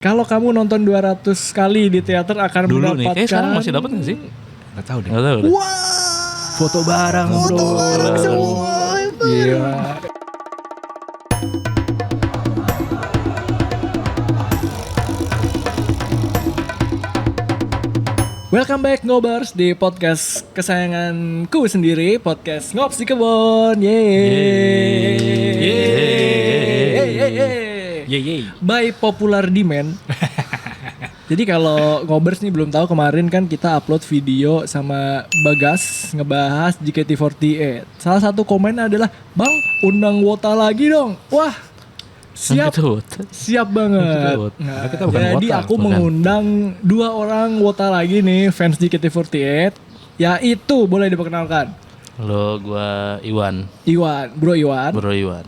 Kalau kamu nonton 200 kali di teater akan Dulu mendapatkan... nih, sekarang masih dapat nggak sih? Gak tahu deh. Nggak tahu. Wah, Foto bareng bro. foto bareng semua. Gila. Welcome back Ngobers di podcast kesayanganku sendiri, podcast Ngops di Kebon. Yeay. By popular demand. Jadi kalau Ngobers nih belum tahu, kemarin kan kita upload video sama Bagas ngebahas JKT48. Salah satu komen adalah, "Bang, undang Wota lagi dong." Wah, siap banget. Nah, kita bukan jadi Wota, aku bukan. mengundang 2 orang Wota lagi nih, fans JKT48. Yaitu, boleh diperkenalkan. Halo, gua Iwan. Bro Iwan. Bro Iwan.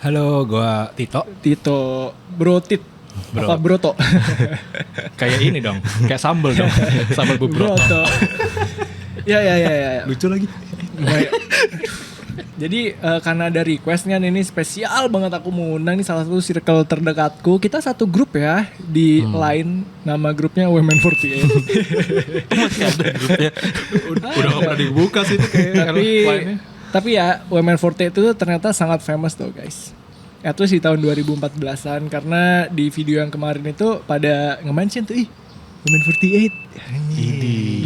Halo, gua Tito. Tito, Bro Tit. Bro. Apa Broto? Kayak ini dong, kayak sambel dong. Sambel bubro. Broto. Ya. Lucu lagi. Baik. Jadi karena ada requestnya ini spesial banget, aku mau undang nih salah satu circle terdekatku. Kita satu grup ya di Line, nama grupnya Women48. Masih ada grupnya. Udah gak pernah dibuka sih itu kayak Tapi ya Women48 itu ternyata sangat famous tuh guys. At least di tahun 2014an, karena di video yang kemarin itu pada nge-mention tuh, Women48.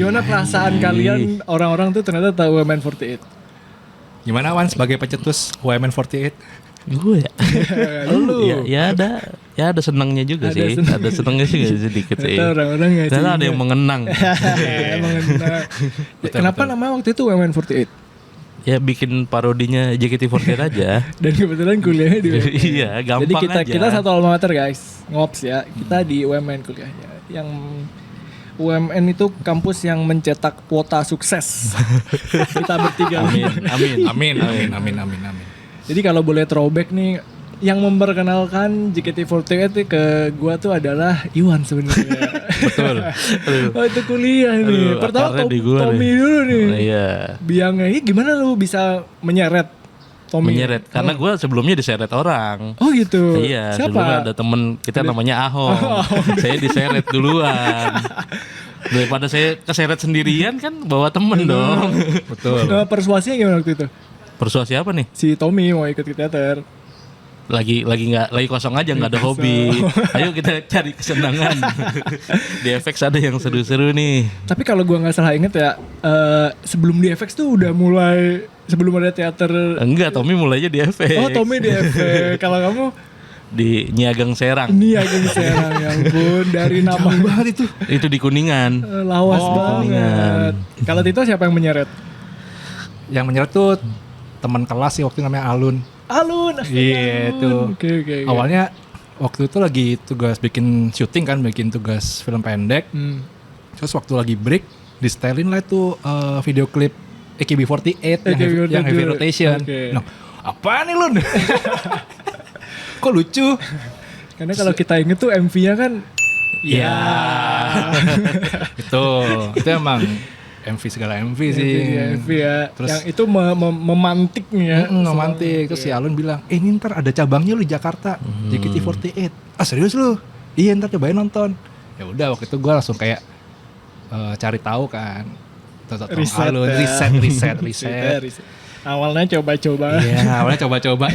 Gimana perasaan kalian orang-orang tuh ternyata tahu Women48? Gimana Wan sebagai pencetus WMN48? Gue ya. Lu. Ya ada senangnya juga Ada sih. senang. Ada senangnya juga sedikit sih. Ternyata orang-orang nggak Ternyata ada sih. yang mengenang. Emang enak. Kenapa namanya waktu itu Women48? Ya bikin parodinya JKT48 aja. Dan kebetulan kuliahnya di UMN. Iya, gampang Jadi aja. kita satu alma mater guys, Ngops ya. Kita di UMN kuliahnya. Yang UMN itu kampus yang mencetak Wota sukses. Kita bertiga. Amin. Jadi kalau boleh throwback nih, yang memperkenalkan JKT48 ke gua tuh adalah Iwan sebenarnya. Betul. Oh itu kuliah nih. Aduh, Pertama akarnya di gua Tommy nih. dulu nih. Iya. Biangnya ini gimana lu bisa menyeret Tommy? Menyeret karena gue sebelumnya diseret orang. Oh gitu. Iya, dulu Siapa? ada temen kita namanya Ahong. Saya diseret duluan. Daripada saya keseret sendirian kan bawa temen dong. Betul. Persuasinya gimana waktu itu? Persuasi apa nih? Si Tommy mau ikut ke teater. Lagi kosong aja, nggak ada hobi. Ayo kita cari kesenangan. Di FX ada yang seru-seru nih. Tapi kalau gua nggak salah inget ya, sebelum di FX tuh udah mulai, sebelum ada teater. Enggak, Tommy mulainya di FX. Oh Tommy di FX. Kalau kamu Di Niagang Serang. ini agak Serang, ya ampun, dari nama banget itu. Itu di Kuningan. lawas Oh, banget. Kuningan. Kalau Tito siapa yang menyeret? Yang menyeret tuh teman kelas sih waktu itu namanya Alun. Alun. astaga, Iya, Alun. tuh. Oke. Awalnya waktu itu lagi tugas bikin syuting kan, bikin tugas film pendek. Terus waktu lagi break, di setelin lah itu video klip AKB48 yang heavy rotation. Oke. Nah, apaan nih Lun? Kok lucu? Karena kalau kita inget tuh MV-nya kan, Ya. itu emang MV segala MV sih. MV ya. Terus Yang itu memantik nih ya. romantik. Terus si Alun bilang, ini ntar ada cabangnya lu di Jakarta, JKT48. Ah serius lu? Iya ntar cobain nonton. Ya udah waktu itu gue langsung kayak cari tahu kan. Riset Alun, ya. riset. Awalnya coba-coba. Iya, awalnya coba-coba.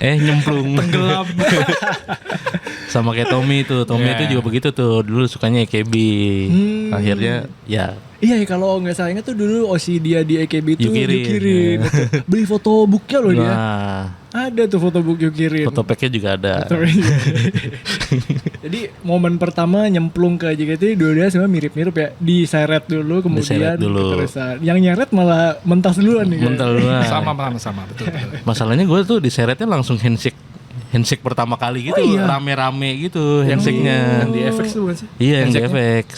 Nyemplung. Tenggelam. Sama kayak Tommy tuh. Tommy Yeah. itu juga begitu tuh. Dulu sukanya AKB. Akhirnya ya Iya kalau nggak salah ingat tuh dulu OSI dia di AKB itu Yukirin. Betul. Beli fotobooknya loh dia. nah, Ada tuh fotobook Yukirin. fotopacknya juga ada. Jadi momen pertama nyemplung ke JKT dua-duanya semua mirip-mirip ya. Diseret dulu kemudian Diseret dulu. keterusan. Yang nyeret malah mentas duluan nih. Mental duluan. sama betul. Masalahnya gue tuh diseretnya langsung handshake pertama kali gitu. iya. Rame-rame gitu handshake-nya. Yang di FX tuh bukan sih? Iya, yang di Handshake-nya? FX.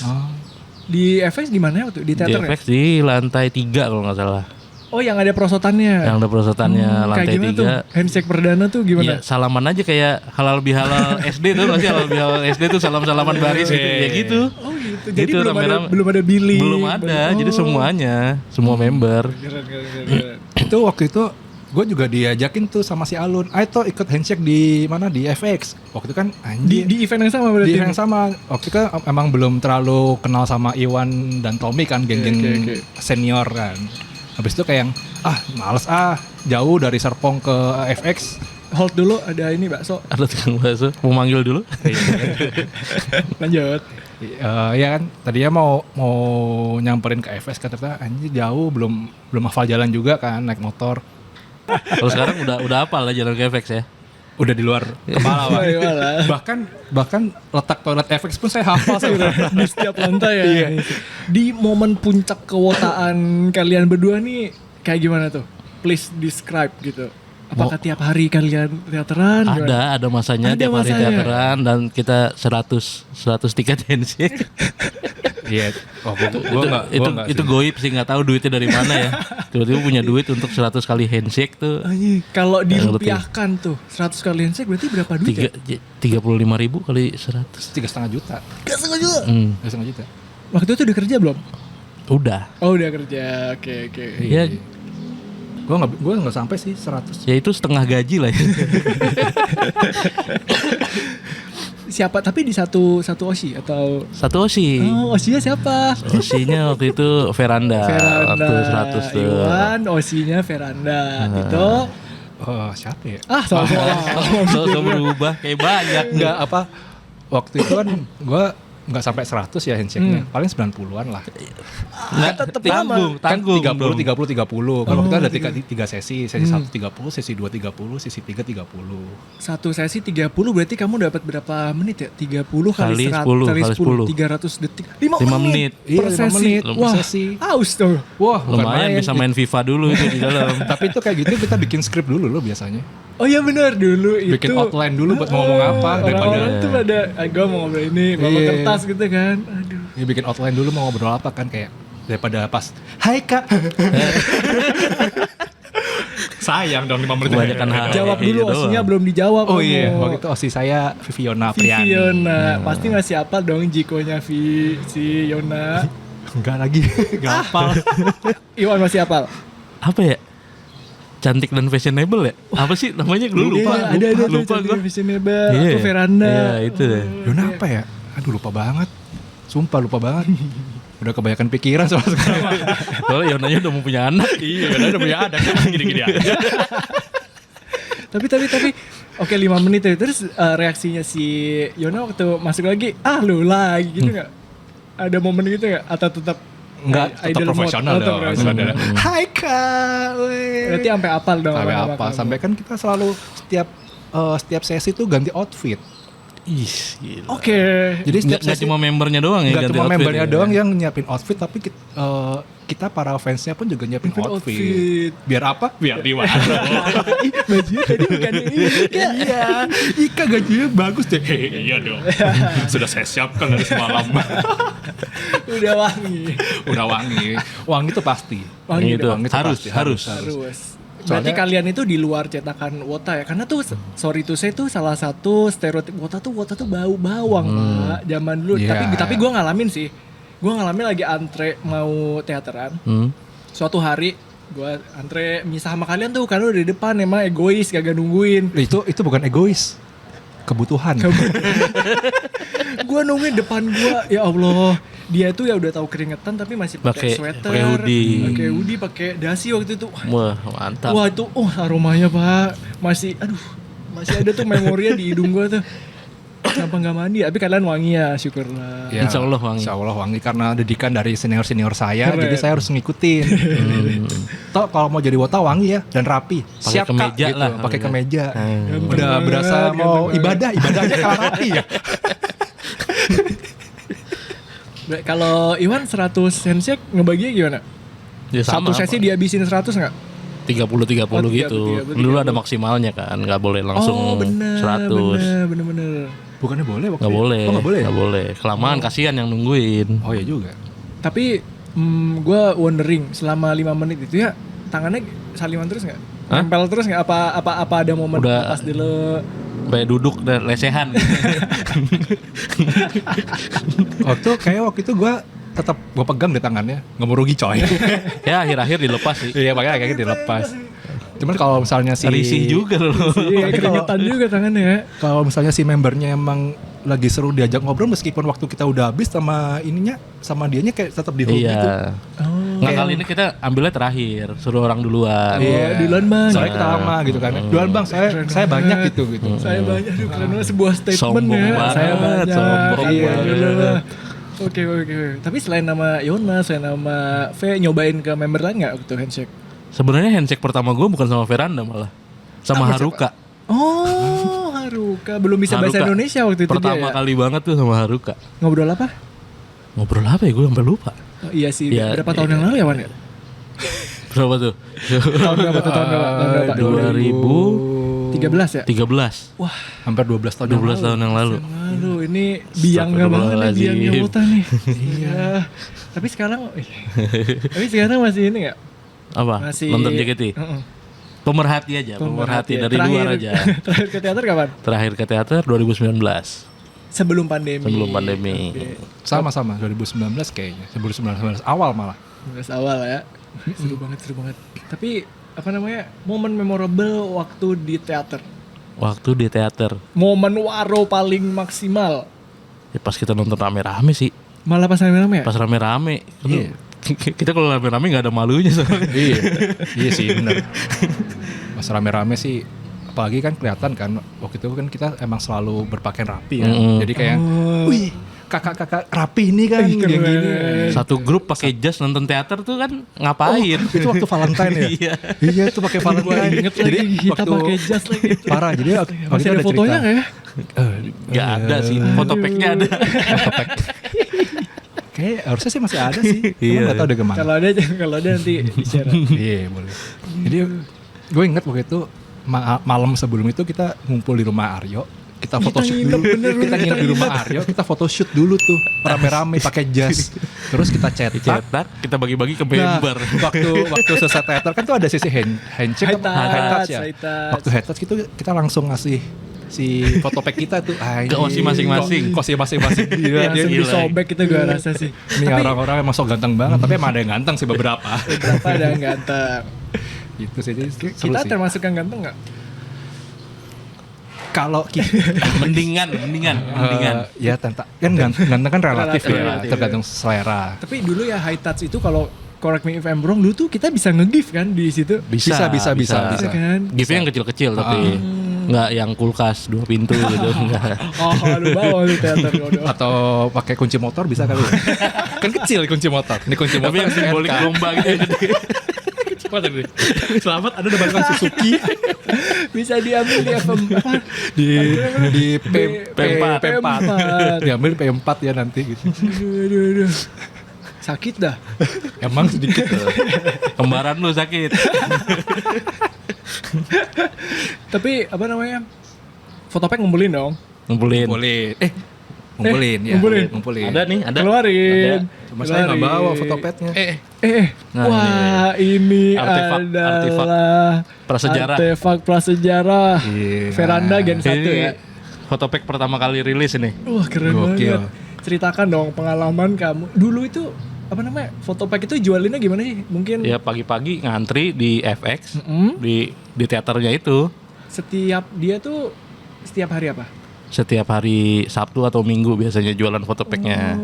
Di FX di mana waktu? Di Di teater ya? FX di lantai 3 kalau nggak salah. Oh yang ada prosotannya. Yang ada perosotannya Kayak lantai gimana 3. tuh? Handshake perdana tuh gimana? Iya, salaman aja kayak halal bihalal SD tuh masih halal bihalal SD tuh salam-salaman baris gitu. Ya gitu. Oh gitu. Jadi Gitu, belum ada Billy. Belum ada. Jadi semuanya, semua member. Keren. Itu waktu itu gue juga diajakin tuh sama si Alun, ayo tuh ikut handshake di mana di FX. Waktu itu kan Di event yang sama berarti. di event yang sama. Waktu itu kan emang belum terlalu kenal sama Iwan dan Tommy kan, geng-geng Oke. senior kan. Habis itu kayak yang males jauh dari Serpong ke FX. Hold dulu, ada ini bakso. Ada tukang bakso, mau manggil dulu. Lanjut. Ya kan tadinya mau nyamperin ke FX kan, ternyata anjir jauh, belum hafal jalan juga kan, naik motor. Kalau sekarang udah hafal lah jalan ke FX ya. Udah di luar kepala Pak. bahkan letak toilet FX pun saya hafal Di setiap lantai ya. Iya. Di momen puncak kewotaan kalian berdua nih kayak gimana tuh? Please describe gitu. Apakah tiap hari kalian teateran? Gimana? Ada masanya Ada tiap hari masanya. teateran dan kita 100 tiket handshake. Iya. Oh, gua enggak Itu goib sih, nggak tahu duitnya dari mana ya. Tiba-tiba punya duit untuk 100 kali handshake tuh. Anjing, kalau dirupiahkan tuh 100 kali handshake berarti berapa duit ya? 35.000 kali 100. 3,5 juta. Gak sengaja. 3,5 juta. Waktu itu udah kerja belum? Udah. Oh udah kerja, oke. Ya, Gue nggak sampai sih 100. ya itu setengah gaji lah ya. Siapa? Tapi di satu osi atau? Satu osi. Oh osinya siapa? Osinya waktu itu Veranda. Veranda. Waktu 100 tuh. Iwan, osinya Veranda. Itu. Oh, siapa ya? So berubah kayak banyak. Enggak apa. Waktu itu kan gue nggak sampai 100 ya handshake-nya. Paling 90-an lah. Nggak, tanggung. Kan 30 dong. 30. Kalau kita ada 3 sesi 1 30, sesi 2 30, sesi 3 30. Satu sesi 30 berarti kamu dapat berapa menit ya? 30 kali Kali 100 10, kali kali 10 10. 300 detik. 5 menit. Per Iya, 5 sesi. menit per Wah, sesi. aus tuh. Wah, bukan Lumayan main. bisa main FIFA dulu itu di dalam. Tapi itu kayak gitu kita bikin skrip dulu loh biasanya. Oh iya benar dulu itu. Bikin outline dulu buat mau ngomong apa Orang-orang tuh pada gue mau ngobrol ini, bawa Iya. kertas gitu kan. Aduh. Ya, bikin outline dulu mau ngobrol apa kan, kayak daripada pas hai kak. Sayang dong 5 menit. Kebanyakan hal. Jawab kayak dulu, gitu osinya doang. belum dijawab. Oh iya, kamu. waktu itu osi saya Viviana Priani. Yona, pasti masih hafal dong Jikonya si Yona. Enggak lagi, enggak hafal. Iwan masih hafal. Apa ya? Cantik dan fashionable ya? Apa sih namanya? Gue lupa. Iya, ada lupa tuh gue. Visionable, Iya. aku Veranda. Iya, itu deh. Yona apa ya? Aduh lupa banget. Sumpah lupa banget. Udah kebanyakan pikiran soal sekarang. Soalnya Yonanya udah mau punya anak. Iya, Yona udah punya anak kan gini-gini aja. Tapi oke 5 menit ya. Terus reaksinya si Yona waktu masuk lagi, lu lagi gitu nggak? Ada momen gitu nggak? Atau tetap Enggak, tetap idol mode? profesional Oh, tetap dong. profesional. Hai kak. weh. Berarti sampai apal dong. Sampai nama-nama apa? kamu. Sampai kan kita selalu setiap sesi tuh ganti outfit. Ih, gila. Oke. Jadi setiap Nggak sesi cuma membernya doang ya nggak ganti cuma outfit membernya ya? doang yang nyiapin outfit, tapi kita para fansnya pun juga nyiapin Nyiapin outfit. outfit. Biar apa? Biar di Ih, bajunya tadi bukan Ika. Iya, Ika gajinya bagus deh. Iya dong. Sudah saya siapkan dari semalam. Udah wangi. Udah wangi. Wangi tuh pasti. Wangi Itu dong. Wangi tuh harus, pasti, harus. Terus. Berarti Soalnya- kalian itu di luar cetakan Wota ya? Karena tuh sorry to say tuh salah satu stereotip Wota tuh bau bawang Pak. Zaman dulu. Iya. Tapi gue ngalamin sih. Gue ngalamin lagi antre mau teateran. Suatu hari gue antre misah sama kalian tuh karena udah di depan emang egois kagak nungguin. Itu bukan egois. Kebutuhan. Gue nungguin depan gue, ya Allah. Dia tuh ya udah tahu keringetan tapi masih pakai Pakai- sweater, pakai hoodie. pakai hoodie, pakai dasi waktu itu. Wah, mantap. Wah itu, aromanya Pak, masih ada tuh memorinya di hidung gue tuh. Kenapa nggak mandi? Tapi kalian wangi ya, syukurlah. Ya, Insya Allah wangi. Insya Allah wangi karena didikan dari senior-senior saya, Keren. jadi saya harus ngikutin. Toh kalau mau jadi wota wangi ya dan rapi. Pakai Siap Kak, kemeja gitu. lah. Pakai kemeja. Ganteng Udah banget, berasa ganteng mau banget. ibadahnya kalah rapi ya. Kalau Iwan 100 handshake ngebaginya gimana? Ya, Satu sama sesi apa? dihabisin 100 nggak? 30 Oh, gitu. 30. Dulu ada maksimalnya kan, nggak boleh langsung Oh bener, 100. bener. Bukannya boleh waktu Nggak itu? boleh. Oh nggak boleh ya? Nggak boleh. Kelamaan kasihan yang nungguin. Oh ya juga. Tapi gue wondering selama 5 menit itu ya tangannya saliman terus nggak? Hah? Nempel terus nggak? Apa ada momen Udah. pas dulu? Kayak duduk dan lesehan. Waktu itu gue tetap gue pegang di tangannya, nggak mau rugi coy. Ya akhir-akhir dilepas sih. Iya makanya kayak gitu dilepas. Cuman kalau misalnya si Risih juga loh. Iya, keringetan juga tangannya. kalau misalnya si membernya emang lagi seru diajak ngobrol meskipun waktu kita udah habis sama dianya kayak tetap di hold gitu. Iya. Nggak, kali ini kita ambilnya terakhir, suruh orang duluan. Iya. duluan bang. Soalnya kita lama gitu kan. Duluan bang, saya banyak gitu. Saya banyak, aduh keren banget sebuah statement Sombong ya. banget, Saya banyak. sombong Iya, banget. iya. Oke. Tapi selain nama Yona, selain nama V, nyobain ke member lain nggak waktu handshake? Sebenarnya handshake pertama gue bukan sama Veranda malah, sama Haruka. Oh, Haruka belum bisa bahasa Haruka. Indonesia waktu itu Pertama dia ya? kali banget tuh sama Haruka. Ngobrol apa? Ngobrol apa ya? Gue sampai lupa. Oh, iya sih, Iya, berapa tahun yang lalu ya Wan ya? Berapa tuh? Tahun berapa tuh? Tahun berapa? 2013. 2013 ya? Wah, Hampir 12 tahun 12 tahun yang lalu. lalu ini biangnya banget nih, biangnya Astagfirullahaladzim. Wota nih. Iya. Tapi sekarang masih ini nggak? Apa? Masih Nonton JKT? Heeh. Pemerhati aja, pemerhati ya. dari luar aja. Terakhir ke teater kapan? Terakhir ke teater 2019, Sebelum pandemi. sebelum pandemi. Sama 2019 kayaknya. 2019 awal malah. Beres awal ya. Seru banget. Tapi apa namanya? Momen memorable waktu di teater. Waktu di teater, Momen waro paling maksimal. ya pas kita nonton rame-rame sih. Malah pas rame-rame ya? Pas rame-rame. Iya. Kita kalau rame-rame gak ada malunya soalnya. Iya sih benar. Pas rame-rame sih, apalagi kan kelihatan kan waktu itu kan kita emang selalu berpakaian rapi ya. Jadi kayak, wih kakak-kakak rapi ini kan Keren. gini. Satu grup pakai jas nonton teater tuh kan ngapain? Itu waktu Valentine ya? Iya. Iya itu pakai Valentine. Ingat lagi kita pakai jas lagi. Parah jadi waktu Masih ada fotonya nggak ya? Gak ada sih, fotopacknya ada. Kayak harusnya sih masih ada sih. Iya. Cuma nggak tahu udah kemana. Kalau ada nanti di-share. Iya boleh. Jadi gue inget waktu itu malam sebelum itu kita ngumpul di rumah Aryo. Kita photoshoot nginep, dulu. bener, Kita nginep di rumah Aryo. Kita photoshoot dulu tuh rame-rame pakai jas. Terus kita cetak. Cetak, kita bagi-bagi ke Nah, member. waktu selesai teater kan tuh ada sisi handshake High apa? touch, High touch ya. high touch. Waktu high touch itu kita langsung ngasih si fotopack kita tuh Ke osi masing-masing. Ke osi masing-masing. Iya, Langsung gila. disobek itu gue rasa sih. ini orang-orang emang sok ganteng banget, tapi emang ada yang ganteng sih beberapa. Berapa ada yang ganteng. Itu sih jadi seru Kita sih. termasuk yang ganteng nggak? Kalau kita mendingan. ya kan ganteng kan relatif ya, Relatif. tergantung selera. Tapi dulu ya high touch itu kalau correct me if I'm wrong, dulu tuh kita bisa nge-give kan di situ. Bisa. Bisa kan? Give-nya yang kecil-kecil tapi nggak yang kulkas 2 pintu gitu. Enggak. Oh, lu bawa lu teater bodoh. Atau pakai kunci motor bisa kali. Kan kecil kunci motor. Ini kunci motor Tapi yang simbolik SK. lomba gitu. Selamat ada depan Suzuki Bisa diambil di FM apa? di P4. P4. Diambil P4 ya nanti gitu. Aduh. Sakit dah. Emang sedikit. Kembaran lu sakit. Tapi apa namanya? Fotopack ngumpulin dong. Ngumpulin. Ngumpulin ya. ngumpulin. Ada nih, ada. Keluarin. Cuma saya nggak bawa fotopadnya. Nah, Wah, ini Artefak adalah prasejarah. Artefak prasejarah. Iya. Veranda Gen 1 Ini ya. fotopack pertama kali rilis ini. Wah, keren Gokil. banget. Ceritakan dong pengalaman kamu. Dulu itu apa namanya? Fotopack itu jualinnya gimana sih? Mungkin Ya pagi-pagi ngantri di FX Mm-mm. di teaternya itu. setiap dia tuh setiap hari apa? Setiap hari Sabtu atau Minggu biasanya jualan fotopacknya.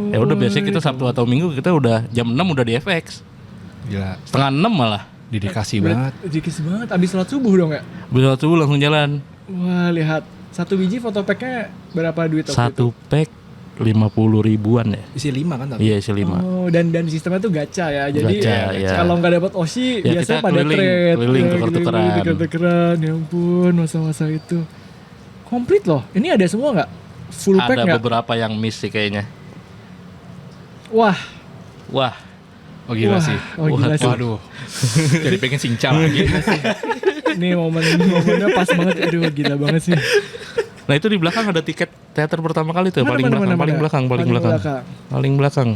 Ya udah biasanya kita Sabtu atau Minggu kita udah jam 6 udah di FX. Gila, Setengah 6 malah. dedikasi banget. Dikis banget. Abis sholat subuh dong ya? Bisa subuh langsung jalan. Wah, lihat. Satu biji fotopacknya berapa duit waktu itu? Satu pack 50 ribuan ya. Isi 5 kan tapi. Iya isi 5. Oh, dan sistemnya tuh gacha ya. Jadi Gacha, ya. kalau nggak dapat Oshi Ya, biasanya kita pada trade. keliling tuker-tukeran. Tuker-tukeran. Ya ampun, masa-masa itu. Komplit loh. Ini ada semua nggak? Full pack Ada nggak? beberapa yang miss sih kayaknya. Wah, Wah, Oh gila wah. sih. Oh gila sih. Waduh. Jadi pengen cincang lagi. Ini momennya pas banget. Aduh, gila banget sih. nah itu di belakang ada tiket teater pertama kali tuh, paling belakang. Paling belakang.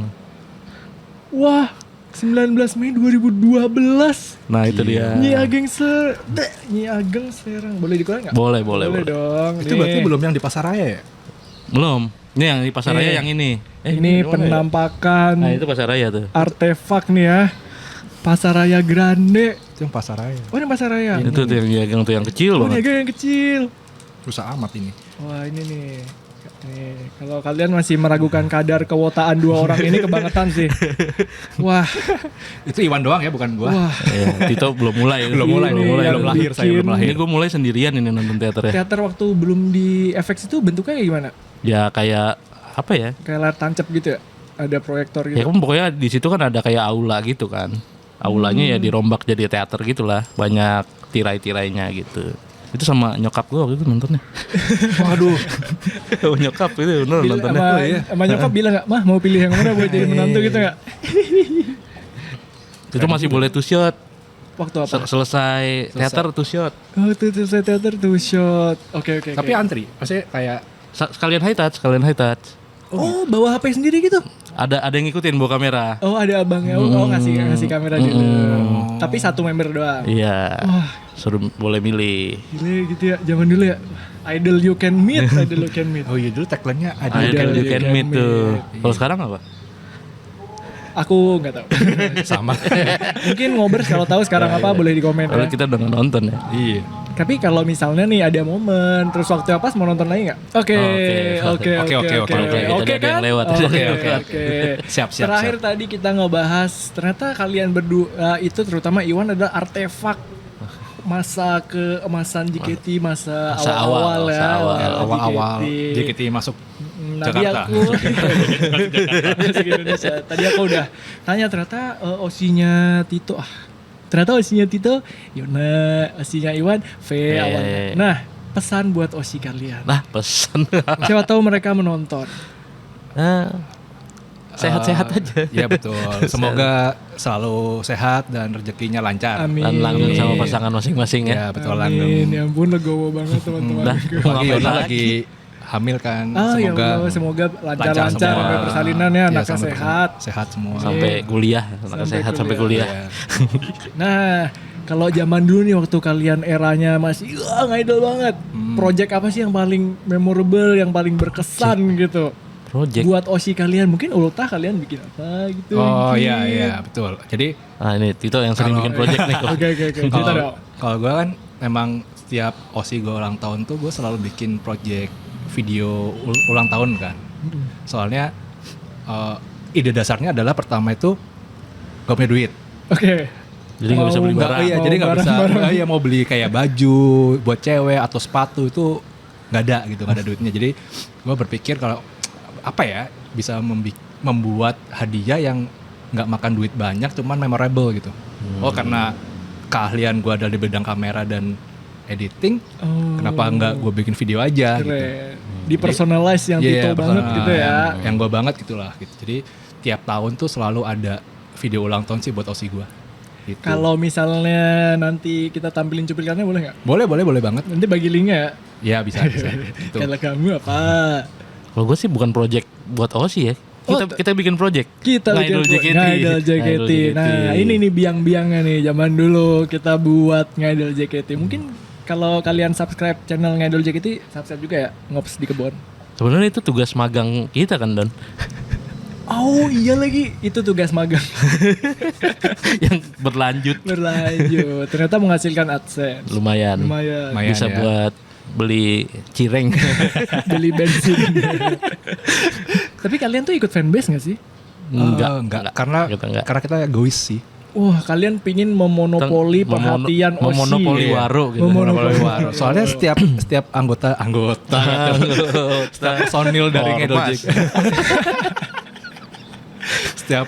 Wah, 19 Mei 2012. Nah itu dia. Nyi Ageng Serang. Boleh dikeluarin nggak? Boleh. dong. Itu berarti belum yang di Pasaraya ya? Belum. Ini yang di Pasaraya yang ini. Ini penampakan Nah itu Pasaraya tuh. artefak nih ya. Pasaraya Grande. Itu yang Pasaraya. Oh, ini Pasaraya. Itu tuh yang tuh yang kecil Oh, banget. niaga yang kecil. Susah amat ini. Wah, ini nih. Nih, kalau kalian masih meragukan kadar kewotaan dua orang ini kebangetan sih. Wah, Itu Iwan doang ya, bukan gua. wah. Ya, Tito belum mulai. Belum mulai, Ini belum yang lahir saya, belum bikin- lahir. Ini gue mulai sendirian ini nonton teater ya. Teater waktu belum di FX itu bentuknya kayak gimana? Ya kayak apa ya? Kayak layar tancap gitu ya? Ada proyektor Ya gitu. kan pokoknya di situ kan ada kayak aula gitu kan. Aulanya ya dirombak jadi teater gitulah. Banyak tirai-tirainya gitu. Itu sama nyokap gue waktu itu nontonnya. Waduh. Nyokap itu bener nontonnya. Sama nyokap bilang gak, mah mau pilih yang mana buat jadi menantu gitu gak? Itu masih boleh two shot. Waktu apa? Selesai teater two shot. Oh, tuh saya teater tuh shot. Oke. Tapi antri, maksudnya kayak Sekalian high touch. Oh, bawa HP sendiri gitu? Ada yang ngikutin bawa kamera. Oh, ada abangnya. Oh, ngasih kamera dulu. Tapi satu member doang. Iya. Wah, Suruh boleh milih. gila gitu ya. Zaman dulu ya. Idol you can meet, idol you can meet. oh iya dulu tagline-nya ada. Idol you can meet tuh. meet. Kalau sekarang apa? Aku nggak tahu. Sama. Mungkin ngobers kalau tahu sekarang apa boleh di komen Kalau ya. kita udah nggak nonton ya. Iya. Tapi kalau misalnya nih ada momen terus waktu apa mau nonton lagi nggak? Oke, Oke, Oke, ada yang lewat. Oke. Siap. Terakhir tadi kita ngebahas ternyata kalian berdua itu terutama Iwan adalah artefak masa keemasan JKT masa awal-awal ya. Awal-awal JKT. JKT masuk Tadi Jakarta. aku Masuk Indonesia. Tadi aku udah tanya ternyata OC-nya Tito ternyata OC-nya Tito Yona, OC-nya Iwan V awalnya. Nah, pesan buat OC kalian. Nah, pesan. Siapa tahu mereka menonton. Nah, sehat-sehat aja. Ya betul. Semoga selalu sehat dan rezekinya lancar. Amin. Dan langgeng sama pasangan masing-masing ya. Ya betul Amin. langgeng. Ya ampun legowo banget teman-teman. Nah, Lagi ngapain Yona lagi? lagi hamil kan. Ah ya Semoga Allah, semoga lancar semua. sampai persalinan ya, anaknya sampai sehat. Sehat semua. Sampai kuliah, anaknya sehat sampai kuliah. Ya. Nah, kalau zaman dulu nih waktu kalian eranya masih ngidol banget. Project apa sih yang paling memorable, yang paling berkesan gitu? Project. Buat OC kalian, mungkin ultah kalian bikin apa gitu. Oh mungkin. iya betul. Jadi Nah, ini Tito yang sering bikin project nih kok. Oke, cerita dong. kalau gue kan memang setiap OSI gue ulang tahun tuh gue selalu bikin project video ulang tahun kan. Soalnya ide dasarnya adalah pertama itu gak punya duit. Oke. Jadi nggak bisa beli Mau barang. Iya, Mau jadi nggak bisa. barang-barang. Iya, mau beli kayak baju buat cewek atau sepatu itu nggak ada gitu, nggak ada duitnya. Jadi gue berpikir kalau apa ya bisa membuat hadiah yang nggak makan duit banyak, cuman memorable gitu. Oh karena keahlian gue ada di bidang kamera dan editing, kenapa nggak gue bikin video aja? Gitu. Keren. Di personalize yang Iya, Tito banget gitu ya. Yang gue banget gitulah. Gitu. Jadi tiap tahun tuh selalu ada video ulang tahun sih buat OSI gue. Gitu. Kalau misalnya nanti kita tampilin cuplikannya boleh nggak? boleh banget. Nanti bagi linknya Ya bisa. Gitu. ya. Kalau kamu apa? Kalau gue sih bukan project buat OSI ya. Kita bikin project. Kita Ngidol JKT. Ngidol JKT. Nah ini nih biang-biangnya nih. Zaman dulu kita buat Ngidol JKT. Mungkin kalau kalian subscribe channel Ngidol JKT, subscribe juga ya Ngops di Kebon. Sebenarnya itu tugas magang kita kan Don. Oh iya lagi, itu tugas magang. Yang berlanjut. Berlanjut. Ternyata menghasilkan AdSense. Lumayan. Lumayan. Lumayan Bisa ya. buat beli cireng. Beli bensin. Tapi kalian tuh ikut fanbase gak sih? Enggak. Karena Kita enggak. karena kita egois sih. Wah, kalian pingin memonopoli perhatian OSI. memonopoli ya? waro gitu. Memonopoli Waro. Soalnya setiap anggota setiap personil dari Ngidol Ormas. JKT. Setiap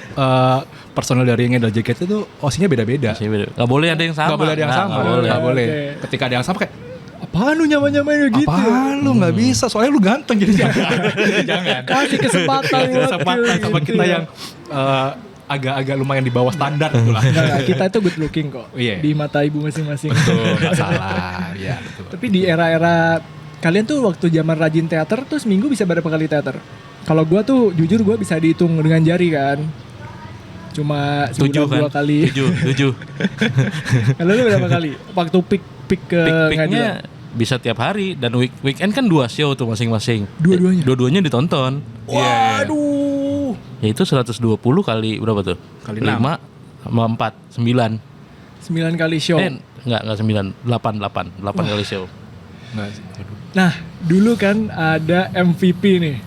personil dari Ngidol JKT itu OSI-nya beda-beda. Gak boleh ada yang sama. Gak boleh ada yang sama. Nggak boleh. Nggak boleh. Oke. Ketika ada yang sama kayak Apaan lu nyama-nyamain gitu? apaan lu nggak bisa soalnya lu ganteng jadi jangan. Kasih kesempatan buat Kesempatan sama gitu kita ya. yang agak-agak lumayan di bawah standar gitu lah. Nah, kita itu good looking kok. Iya. Di mata ibu masing-masing. Betul, nggak salah. Iya, betul. Tapi di era-era kalian tuh waktu zaman rajin teater tuh seminggu bisa berapa kali teater? Kalau gua tuh jujur gua bisa dihitung dengan jari kan. Cuma 7 sebulan 2 kan? kali. 7. Kalau lu berapa kali? Waktu peak ke Peak-peaknya Ngadilan? bisa tiap hari dan weekend kan 2 show tuh masing-masing. Dua-duanya? Dua-duanya ditonton. Iya, Waduh. Ya itu 120 kali berapa tuh? Kali 5 sama 4, 9. 9 kali show. Enggak 9, 8 kali show. Enggak sih. Aduh. Nah, dulu kan ada MVP nih.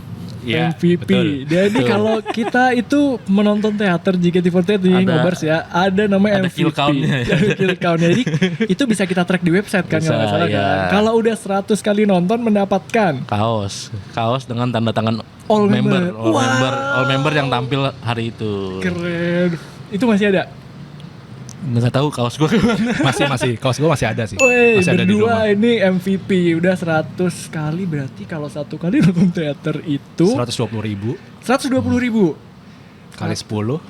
Iya, MVP. betul. Jadi kalau kita itu menonton teater JKT48 di Ada- Ngobers ya, ada namanya ada MVP. kill count-nya ya. Ada kill count-nya. Jadi itu bisa kita track di website kan Bisa, kalau nggak salah iya. kan. Kalau udah 100 kali nonton mendapatkan Kaos dengan tanda tangan All member. all member yang tampil hari itu. keren. Itu masih ada. Nggak tahu kaos gua kemana. Masih kaos gue masih ada sih. Woi, Masih ada di rumah. berdua ini MVP udah 100 kali, berarti kalau satu kali nonton teater itu 120.000 120.000 kali 10.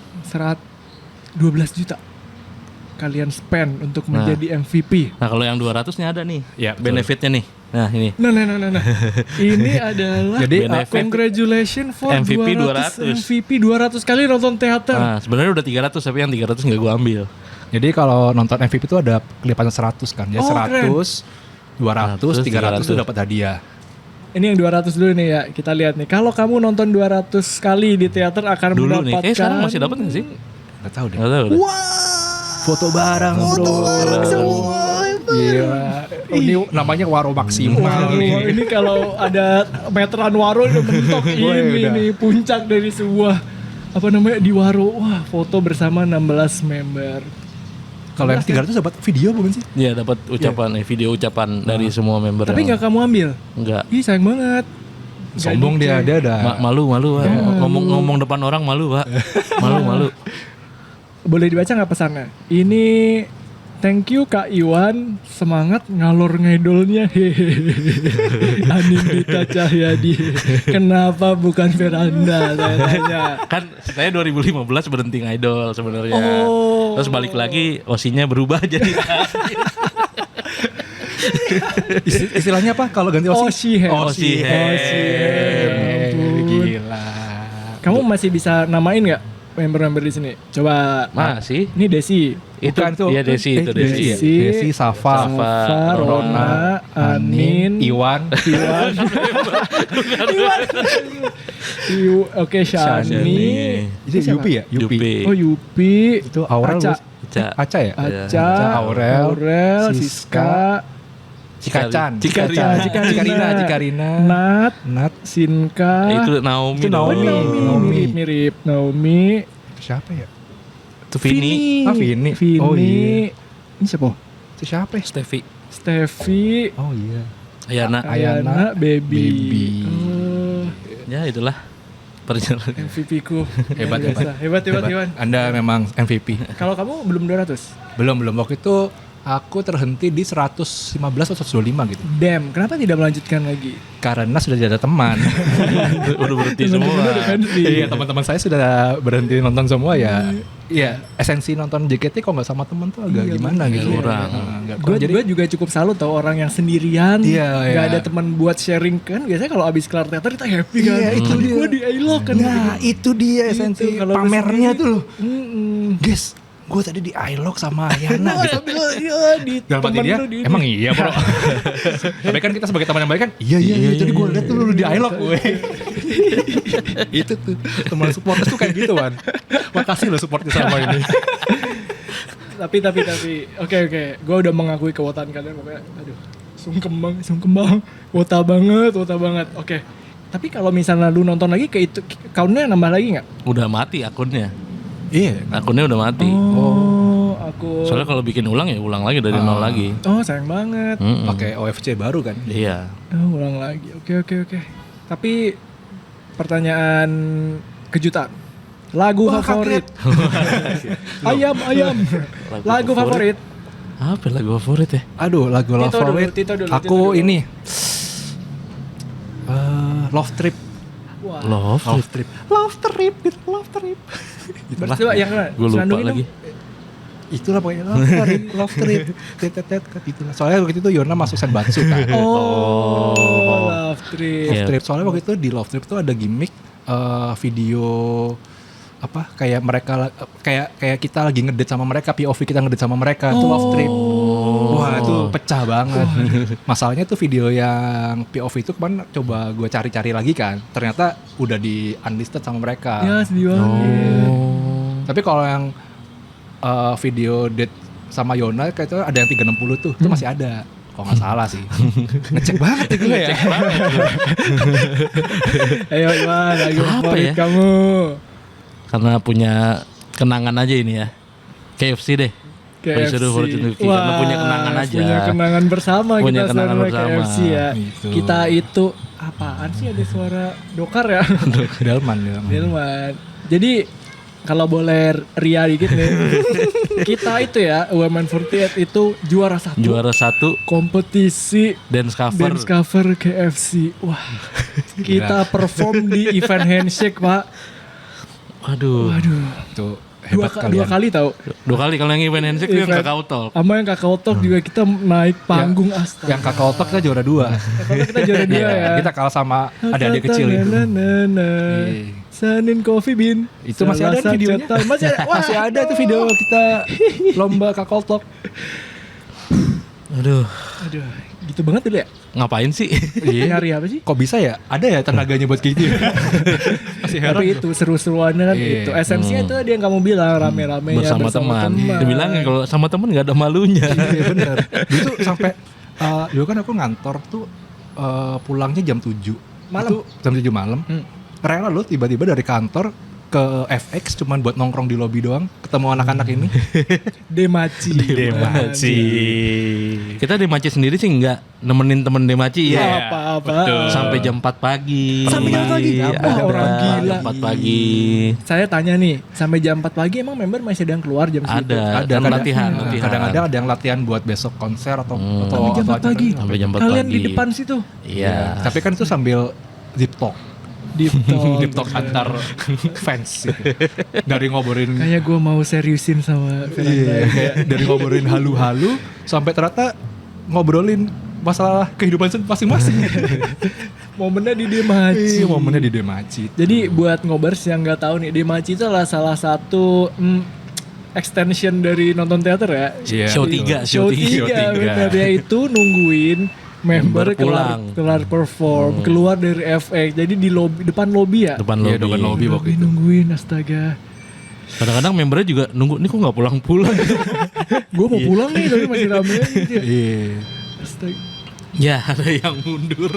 12 juta kalian spend untuk Nah. menjadi MVP. Nah, kalau yang 200-nya ada nih. Ya, betul. Benefitnya nih. Nah, ini. Nah. Ini adalah Jadi, congratulations for MVP 200 200. MVP 200 kali nonton teater. Nah, sebenarnya udah 300 tapi yang 300 nggak gua ambil. Jadi kalau nonton MVP itu ada kelipatannya 100 kan. Jadi Oh, 100, 200, 300 itu 300. dapat hadiah. Ini yang 200 dulu nih ya. Kita lihat nih. Kalau kamu nonton 200 kali di teater akan Dulu nih. mendapatkan Kayaknya sekarang masih dapat nggak sih? Enggak tahu deh. Nggak tahu deh. Foto bareng, bro. Iya. Ini namanya waro maksimal Wah, nih. ini kalau ada meteran waro udah mentok Wah, ini udah. nih puncak dari sebuah apa namanya di waro. Wah, foto bersama 16 member. Kalau yang 300 dapat video bukan sih? Iya, dapat ucapan video ucapan dari semua member. Tapi nggak kamu ambil. Enggak. Ih, sayang banget. Sombong dia ada. Malu, Pak. Ngomong depan orang malu, Pak. Malu. Boleh dibaca nggak pesannya? Ini thank you Kak Iwan, semangat ngalor ngidolnya. Hehehe. Anindita Cahyadi. Kenapa bukan Veranda? Saya tanya. Kan saya 2015 berhenti ngidol sebenarnya. Oh. Terus balik lagi osinya berubah jadi Istilahnya apa kalau ganti Oshi Hem. Oshi Hem. Oshi Hem. Ampun. Gila. Kamu masih bisa namain nggak member-member di sini? Coba. masih. Ini Desi. Itu Bukan tuh. iya Desi itu Desi. ya? Desi. Desi, Safa, Safa, Rona, Anin, Iwan. Iwan. Oke, Shani. Itu Yupi ya? Yupi. Oh, Yupi. Itu Aurel. Aca. Ica. Aca ya? Aca, Aurel, Siska, Cikacan. Cikarina. Cikarina. Nat, Nat. Sinka. Itu Naomi. Itu Naomi. dong. Mirip Naomi. Siapa ya? Itu Vini. Ah, Vini. Vini. Oh, iya. Ini siapa? Itu siapa ya? Steffi. Steffi. Oh iya. Ayana. Ayana, Baby. Baby. Oh, Ya itulah perjalanan. MVP ku. Hebat, Hebat, Iwan. Anda memang MVP. Kalau kamu belum 200? Belum. Waktu itu aku terhenti di 115 atau 125 gitu. Damn, kenapa tidak melanjutkan lagi? Karena sudah tidak ada teman. Udah berhenti Temen-temen semua. udah pensi. Iya, teman-teman saya sudah berhenti nonton semua ya. Iya, esensi nonton JKT kok nggak sama teman tuh agak Iya, gimana bener. gitu. Kurang. Nggak Gue kurang. Jadi juga cukup salut tau orang yang sendirian, Iya, nggak iya. ada teman buat sharing kan. Biasanya kalau abis kelar teater kita happy kan. Iya, itu dia. Gue di ILO kan. nah, itu dia esensi Itu, kalau lu pamernya sendiri, tuh loh. Mm-mm. Guys, gue tadi di iLog sama Ayana Nah, gitu. sambil ya di Dalam hati temen dia, lu di- emang iya bro. Tapi kan kita sebagai teman yang baik kan, iya, jadi gue liat tuh lu di iLog gue. Itu tuh, teman supporters tuh kayak gitu kan. Makasih lo supportnya sama ini. tapi oke, gue udah mengakui kewotaan kalian pokoknya. Aduh, sungkem bang, wota banget. Oke, tapi kalau misalnya lu nonton lagi ke itu, countnya nambah lagi nggak? Udah mati akunnya. Iya. Akunnya udah mati. Oh, aku. Soalnya kalau bikin ulang ya ulang lagi dari nol lagi. Oh, sayang banget. Mm-mm. Pakai OFC baru kan. Iya. Oh, ulang lagi. Oke. Tapi pertanyaan kejutan. Lagu favorit. ayam. Lagu favorit. Apa lagu favorit ya? Aduh, lagu Tito favorit. dulu, Tito dulu. Aku ini Love Trip. Wah. Love. Trip. Berarti coba yang mana? Gue lupa Senandungin lagi. Itulah pokoknya Love Trip. Tet. Itulah. Soalnya waktu itu Yona masuk Senbatsu kan. dong. Oh, Love Trip. Love Iya. Trip. Soalnya waktu itu di Love Trip tuh ada gimmick video apa kayak mereka kayak kita lagi ngedate sama mereka, POV kita ngedate sama mereka itu Love Trip. Wah, itu pecah banget. Masalahnya tuh video yang POV itu kemarin coba gue cari-cari lagi kan. Ternyata udah di unlisted sama mereka. Ya, sedih banget. Tapi kalau yang video date sama Yona kayak itu ada yang 360 tuh. Itu masih ada. Kalau nggak salah sih. Ngecek banget ya gue ya. Ayo Iwan, ayo Apa favorit ya? kamu. Karena punya kenangan aja ini ya. KFC deh. KFC. Disuruh Fortune Cookie, karena punya kenangan aja. Punya kenangan bersama Punya kita kenangan sama bersama. KFC ya. Gitu. Kita itu apaan sih ada suara dokar ya? Delman. Dilman. Jadi kalau boleh ria dikit nih. Kita itu ya Women48 itu juara satu. Juara 1 Kompetisi dance cover. dance cover KFC. Wah. Kita perform di event handshake, Pak. Waduh. Tuh hebat Dua kali tahu. 2 kali kalau yang event handshake itu yang Kakao Talk. Sama yang Kakao Talk juga kita naik panggung astaga. Yang Kakao Talk kita juara 2. Kita juara 2 ya. Kita kalah sama adik-adik kecil itu. Iya. Sanin Coffee Bean. Itu masih ada Salah videonya. sacetan. Masih ada. Wah, Masih ada tuh video kita lomba Kakao Talk. Aduh. Aduh, gitu banget dulu ya. Ngapain sih? Nyari apa sih? Kok bisa ya? Ada ya tenaganya buat gitu. Masih heran. Tapi itu seru-seruannya kan Iya. itu. Esensinya itu tadi yang kamu bilang rame-rame Bersama teman. Dibilangin kalau sama teman nggak ada malunya. Iya bener. Dulu tuh sampai dulu kan aku ngantor tuh pulangnya jam 7 Malam? Itu jam 7 malam. Rela loh tiba-tiba dari kantor ke FX cuman buat nongkrong di lobi doang, ketemu anak-anak ini. Demaci. Kita di Maci sendiri sih nggak nemenin temen di Maci ya. Apa-apa. Sampai jam 4 pagi. Sampai jam 4 pagi? Ada Wah, orang gila. Jam 4 pagi. Saya tanya nih, sampai jam 4 pagi emang member masih ada yang keluar jam segitu? Ada kadang- latihan. Kadang-kadang ada yang latihan buat besok konser atau Sampai jam 4 pagi? Sampai jam 4 Kalian pagi. di depan situ? Iya. Tapi kan itu sambil deep talk. Deep talk. Deep talk antar fans gitu. Dari ngobrolin Kayak gue mau seriusin sama Fernanda. kayak dari ngobrolin halu-halu sampai ternyata ngobrolin masalah kehidupan masing-masing. Momennya di Demaci. Iya, momennya di Demaci. Jadi buat ngobers yang nggak tahu nih, Demaci itu adalah salah satu extension dari nonton teater ya. Iya, Show betul. 3. Show 3 benar, yaitu nungguin member Member kelar perform, keluar dari FX. Jadi di lobby, depan lobby ya. Depan Iya, lobby. depan lobby waktu itu. Nungguin astaga. Kadang-kadang membernya juga nunggu, nih kok nggak pulang-pulang. Gue mau pulang nih tapi masih rame gitu ya. Iya. Astaga. Ya ada yang mundur.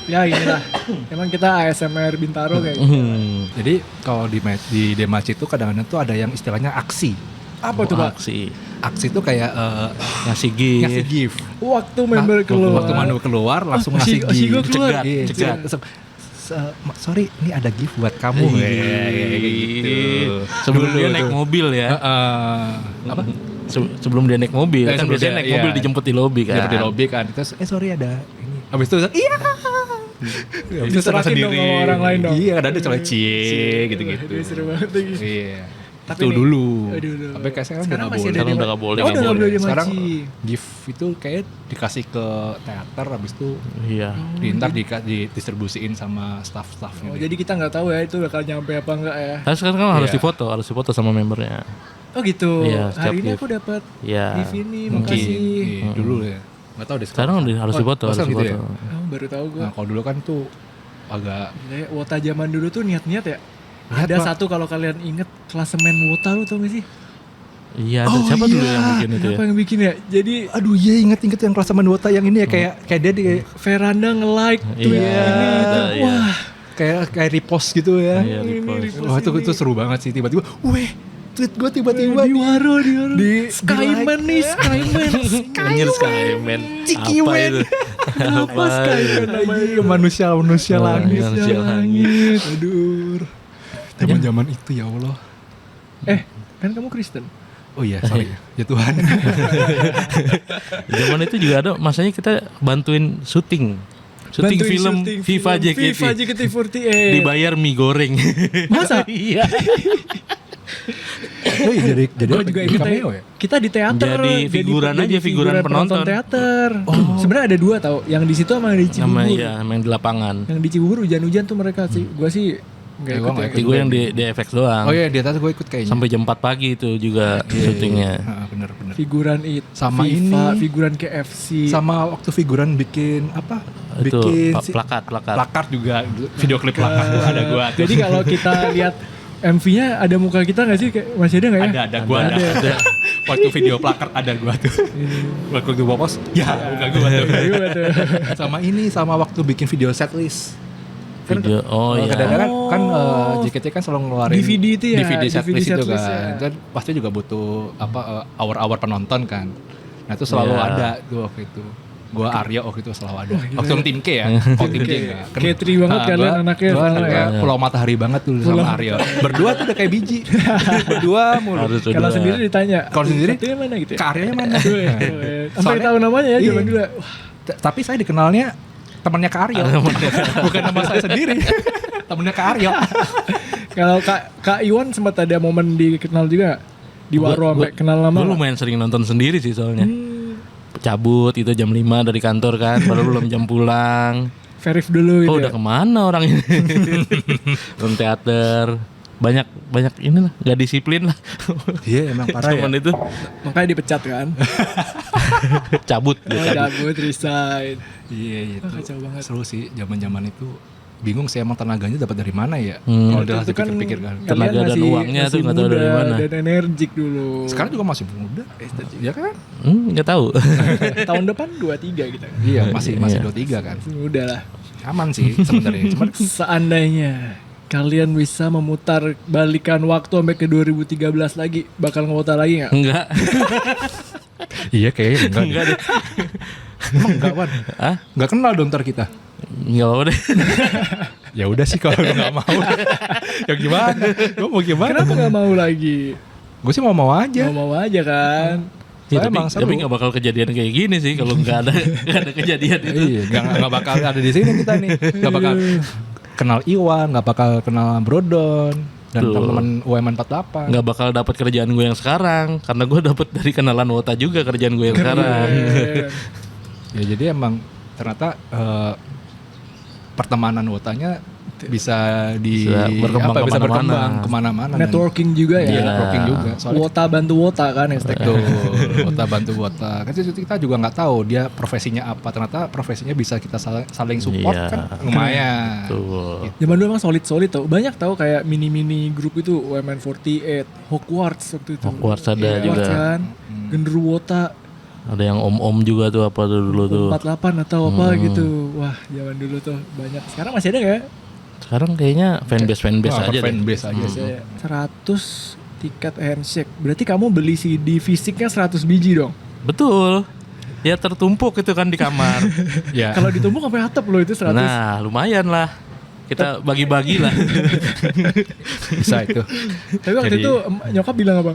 Ya inilah. Emang kita ASMR Bintaro kayak gitu. Jadi kalau di Demaci itu kadang-kadang tuh ada yang istilahnya aksi. Apa tuh Pak? Aksi. Aksi itu kayak Ngasih gift. ngasih gift. Waktu member keluar. Waktu member keluar langsung ngasih si gift. gua keluar. Cegat, Iya, cegat. langsung, sorry, ini ada gift buat kamu. Kayak gitu. Sebelum Dulu dia naik tuh. mobil ya. Apa? Sebelum dia naik mobil. Kan sebelum biasanya dia- naik iya. mobil dijemput di lobi kan. Jemput di lobby kan. Terus sorry ada ini. Habis itu iya. Habis itu Diserahin dong sama orang lain dong. Iya, ada colek cie gitu-gitu. Aduh, seru banget lagi. Iya. Tapi Itu nih, dulu. aduh. Tapi kayak sekarang Sekarang udah masih ada nggak boleh. Sekarang di- udah nggak boleh, Oh, udah nggak boleh di Sekarang Maci. gift itu kayak dikasih ke teater, habis itu Iya. ntar didistribusiin sama staff-staffnya. Oh, deh. jadi kita nggak tahu ya itu bakal nyampe apa enggak ya. Tapi sekarang kan harus Iya. difoto sama membernya. Oh gitu. Iya, setiap Hari ini gift. aku dapat Iya. gift ini, Mungkin makasih. iya, dulu ya. Nggak tahu deh Sekarang harus difoto, harus masa gitu difoto. ya? Oh, baru tahu gue. Nah, kalau dulu kan tuh agak Kayak Wota zaman dulu tuh niat-niat ya. Niat, Ada Pak. satu kalau kalian inget klasemen Wota lu tau gak sih? Iya, ada Oh, siapa dulu iya. yang bikin itu ya? Siapa yang bikin ya? Jadi aduh iya inget-inget yang kelas sama Dota yang ini ya kayak dia di Veranda nge-like tweet Iya, ini itu. iya. Wah, kayak repost gitu ya. Iya, ini repost. repost Wah itu ini. seru banget sih tiba-tiba. Weh, tweet gue tiba-tiba di waro. di- Skyman di nih, Skyman. Anjir Skyman. Cikiwen. Apa itu? Apa Skyman namanya? Iya, manusia langit. Manusia langit. Aduh. Zaman-zaman itu ya Allah. Kan kamu Kristen? Oh iya, sorry. Ya Tuhan. Zaman itu juga ada masanya kita bantuin syuting. Syuting Bantuin film syuting Viva film JKT. Viva JKT48. Dibayar mie goreng. Masa? Iya. Oh iya jadi Gue juga inget cameo ya. Kita di teater. Jadi figuran aja, figuran penonton. teater. Sebenarnya ada dua tau. Yang di situ sama yang di Sama Cibubur. iya, main di lapangan. Yang di Cibubur hujan-hujan tuh mereka sih. Gue sih nggak ikut Gua nggak ya. ikut. Gue yang di FX doang. Oh iya di atas gue ikut kayaknya. Sampai jam 4 pagi itu juga syutingnya. Bener-bener. Figuran itu. Sama FIFA, ini. figuran KFC. Sama waktu figuran bikin apa? Itu Bikin plakat. plakat juga video klip plakat ada gua tuh. Jadi kalau kita lihat MV-nya ada muka kita gak sih? Masih ada gak ya? Ada gua ada. Waktu video plakar ada gua tuh. Waktu gua post, ya muka gua tuh. Iya tuh. sama waktu bikin video setlist. Video, oh iya. Kadang-kadang kan JKT kan selalu ngeluarin DVD itu ya, DVD setlist itu setlist kan. ya. Dan pasti juga butuh hour-hour penonton kan. Nah itu selalu Iya. ada tuh waktu itu. Gua Aryo waktu itu selalu ada. Waktu tim K ya. Oh tim K enggak. K3 banget kalian anaknya. Gua sama anaknya ya. Pulau Matahari banget tuh sama Aryo. Berdua tuh udah kayak biji. Berdua mulu. Harus Kalau udah. sendiri ditanya. Kalau sendiri? Satunya mana gitu ya? Ke Aryonya mana? Sampai Soalnya- tahu namanya ya zaman Iya. dulu. Tapi saya dikenalnya temannya Kak Aryo. Bukan nama saya sendiri. Temennya Kak Aryo. Kalau Kak Iwan sempat ada momen dikenal juga nggak? Di Waro sampai kenal Gue lama. lumayan sering nonton sendiri sih soalnya. Cabut itu jam 5 dari kantor kan, baru belum jam pulang. Verif dulu gitu. Oh ya. udah kemana orang ini? Nonton teater. Banyak inilah, gak disiplin lah. Iya emang parah ya. Cuman itu Makanya dipecat kan. cabut dia Oh, cabut. cabut resign. Iya itu. Kacau banget. Seru sih zaman-zaman itu. Bingung sih emang tenaganya dapat dari mana ya. Hmm. Kalau udah Itu kan pikir-pikir kan. kalian Tenaga dan uangnya tuh nggak tahu dari muda mana. Dan energik dulu. Sekarang juga masih muda. Ya kan? Nggak tahu. Tahun depan 23 kita. Iya masih Iya. 23 kan. Muda lah. Aman sih sebenarnya. Cuman Seandainya kalian bisa memutar balikan waktu sampai ke 2013 lagi, bakal ngewota lagi nggak? Enggak. iya kayaknya enggak. Enggak deh. Emang enggak Wan. Hah? Enggak kenal dong ntar kita. Enggak apa deh. Ya udah sih kalau lu enggak mau. Ya gimana? Gue mau gimana? Kenapa nggak mau lagi? Gue sih mau aja. Mau aja kan? Ya, Soalnya emang seru. tapi nggak bakal kejadian kayak gini sih kalau nggak ada kejadian itu. Iya, nggak bakal ada di sini kita nih. Nggak bakal kenal Iwan, nggak bakal kenal Brodon dan Tuh. teman-teman UMN 48. Nggak bakal dapat kerjaan gue yang sekarang karena gue dapat dari kenalan Wota juga kerjaan gue yang sekarang. Ya jadi emang ternyata pertemanan Wotanya bisa Bisa berkembang bisa kemana-mana. berkembang kemana-mana. Networking juga Iya, ya. networking juga. Soalnya Wota bantu Wota kan hashtag. Tuh, Wota bantu Wota. Kan kita juga nggak tahu dia profesinya apa. Ternyata profesinya bisa kita saling support Iya. kan lumayan. Tuh. Zaman dulu emang solid tuh. Banyak tahu kayak mini-mini grup itu UMN48, Hogwarts waktu itu. Hogwarts ada Hogwarts juga. kan. Genderu Wota Ada yang om-om juga tuh apa tuh dulu tuh. 48 atau apa gitu. Wah, zaman dulu tuh banyak. Sekarang masih ada nggak? Sekarang kayaknya fanbase Wah, aja deh. fanbase aja sih. Saya 100 tiket handshake. Berarti kamu beli CD fisiknya 100 biji dong. Betul. Ya tertumpuk itu kan di kamar. Ya. Kalau ditumpuk sampai atap loh itu 100. Nah, lumayan lah. Kita bagi-bagi lah. Bisa itu. Tapi waktu Jadi- itu nyokap bilang apa?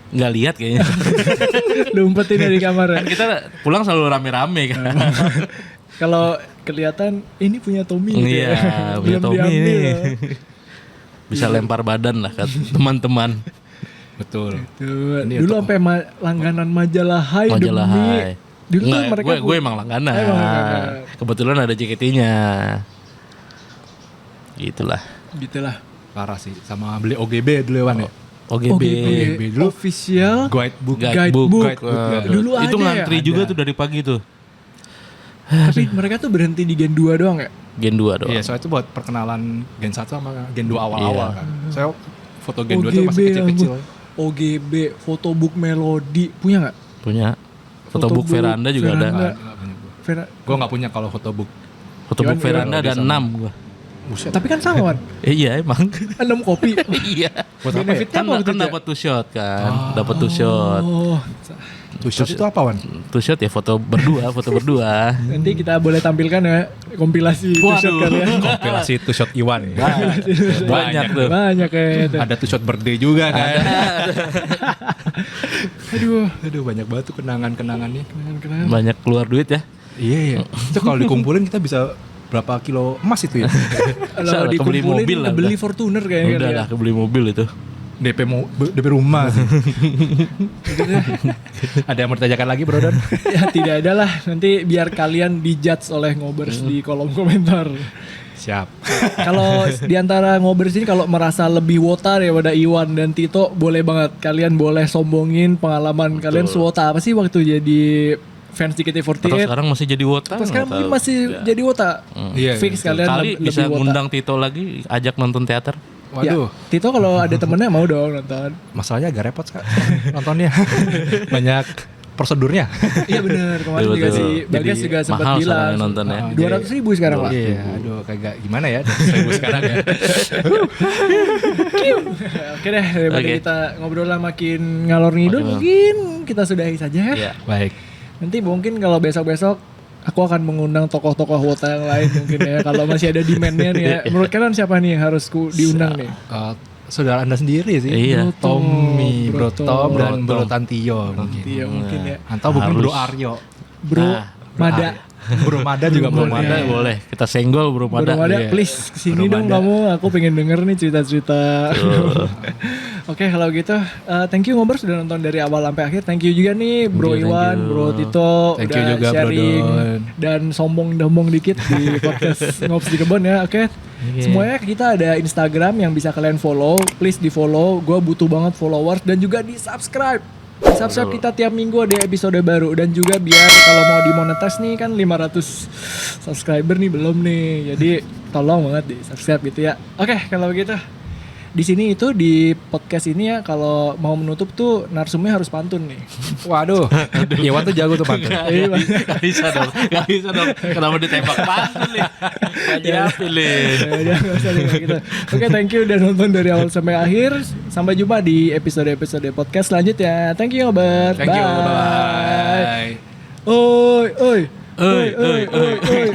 Nggak lihat kayaknya. Lu umpetin dari kamar ya. Kan kita pulang selalu rame-rame kan. Kalau kelihatan ini punya Tommy gitu Iya, ya. punya Belum Tommy diambil nih. loh. Bisa lempar badan lah kan teman-teman. Betul. Tuh, Ini dulu untuk- sampai langganan majalah Hai Majalah demi. Hai. Dulu tuh Nggak, mereka gue emang langganan. Emang langganan. Kebetulan ada JKT-nya. Gitulah. gitulah. Parah sih. Sama beli OGB dulu Wan ya. OGB. OGB dulu. Official Guidebook. Guidebook. Eh, Dulu itu ada ngantri ya? juga Ada. tuh dari pagi tuh. Tapi mereka tuh berhenti di Gen 2 doang ya? Gen 2 doang. Iya, soalnya itu buat perkenalan Gen 1 sama Gen 2 awal-awal Iya. kan. Saya foto Gen 2 tuh masih kecil-kecil. OGB, Photobook Melody, punya nggak? Punya. Fotobook veranda juga Veranda. ada. Vera- Gue nggak punya kalau fotobook. Fotobook Gimana, veranda ada gimana? 6 gua. Buset. Tapi kan sama kan? Iya emang. 6 kopi. Iya. Buat apa ya? Benefitnya Kan, apa waktu kan itu ya? dapat two shot kan. Dapat two shot. Oh, Two shot itu apa Wan? Two shot ya foto berdua. nanti kita boleh tampilkan ya kompilasi t-shirt Waduh. kalian. Kompilasi two shot Iwan. Banyak tuh. Banyak kayak itu. Ada two shot birthday juga kan. Aduh, Banyak banget tuh kenangan-kenangannya. kenangan-kenangan. Banyak keluar duit ya. Iya iya. Itu kalau dikumpulin kita bisa berapa kilo emas itu ya? Kalau Salah, kebeli dikumpulin, mobil lah kebeli udah. Fortuner kayaknya. Udah kan lah ya. kebeli mobil itu. DP rumah sih. Ada yang mau ditanyakan lagi Bro Don? Ya tidak ada lah. Nanti biar kalian dijudge oleh ngobers di kolom komentar. Siap. Kalau diantara ngobers ini kalau merasa lebih wota daripada Iwan dan Tito, boleh banget kalian boleh sombongin pengalaman kalian swota apa sih waktu jadi fans Atau JKT48. sekarang masih jadi wota. Terus sekarang nggak mungkin tahu. masih jadi wota. Iya, Fix iya, kalian Kali lebih bisa wota. ngundang Tito lagi, ajak nonton teater. Waduh. Ya, Tito kalau ada temennya mau dong nonton. Masalahnya agak repot Kak nontonnya. Banyak prosedurnya. Iya benar, kemarin juga Betul. si Bagas Jadi juga sempat mahal bilang soalnya nontonnya. 200.000 sekarang Pak. Iya, aduh kagak gimana ya 200.000 sekarang ya. Oke deh, daripada Oke. kita ngobrol makin ngalor ngidul, Oke, Bang. mungkin kita sudahi saja. Iya. Baik. Nanti mungkin kalau besok-besok aku akan mengundang tokoh-tokoh Wota yang lain mungkin ya. Kalau masih ada demand-nya nih ya. Menurut kalian siapa nih yang harus diundang nih? Saudara Anda sendiri sih. Iya. Bro Tommy, Bro Bro Tom dan Tom. Bro Tantio mungkin. Iya mungkin ya. Atau mungkin Harus. Bro Aryo. Bro Nah, Mada. Bro Mada juga Bro boleh. Mada boleh. Kita senggol Bro Bro Mada. Mada, iya. please kesini Bro dong Mada. kamu. Aku pengen denger nih cerita-cerita. Oke kalau gitu, thank you Ngobrol sudah nonton dari awal sampai akhir. Thank you juga nih Bro Thank you, Iwan, thank you. Bro Tito Thank udah you juga, Bro sharing Don. dan sombong-dombong dikit di podcast Ngops di Kebon ya. Oke. Semuanya kita ada Instagram yang bisa kalian follow. Please di follow. Gue butuh banget followers dan juga di subscribe. Di subscribe kita tiap minggu ada episode baru dan juga biar kalau mau dimonetize nih kan 500 subscriber nih belum nih. Jadi tolong banget di subscribe gitu ya. Oke kalau begitu. Di sini itu di podcast ini ya kalau mau menutup tuh narsumnya harus pantun nih. Waduh. Iwan tuh jago tuh pantun. Gak bisa dong. Gak bisa dong. Kenapa ditembak pantun nih? Gak nyiapin nih. Ya, nggak usah deh, kayak gitu. Oke, thank you udah nonton dari awal sampai akhir. Sampai jumpa di episode-episode podcast selanjutnya. Thank you, Robert. Thank you. Bye. Oi, oi. Oi, oi, oi.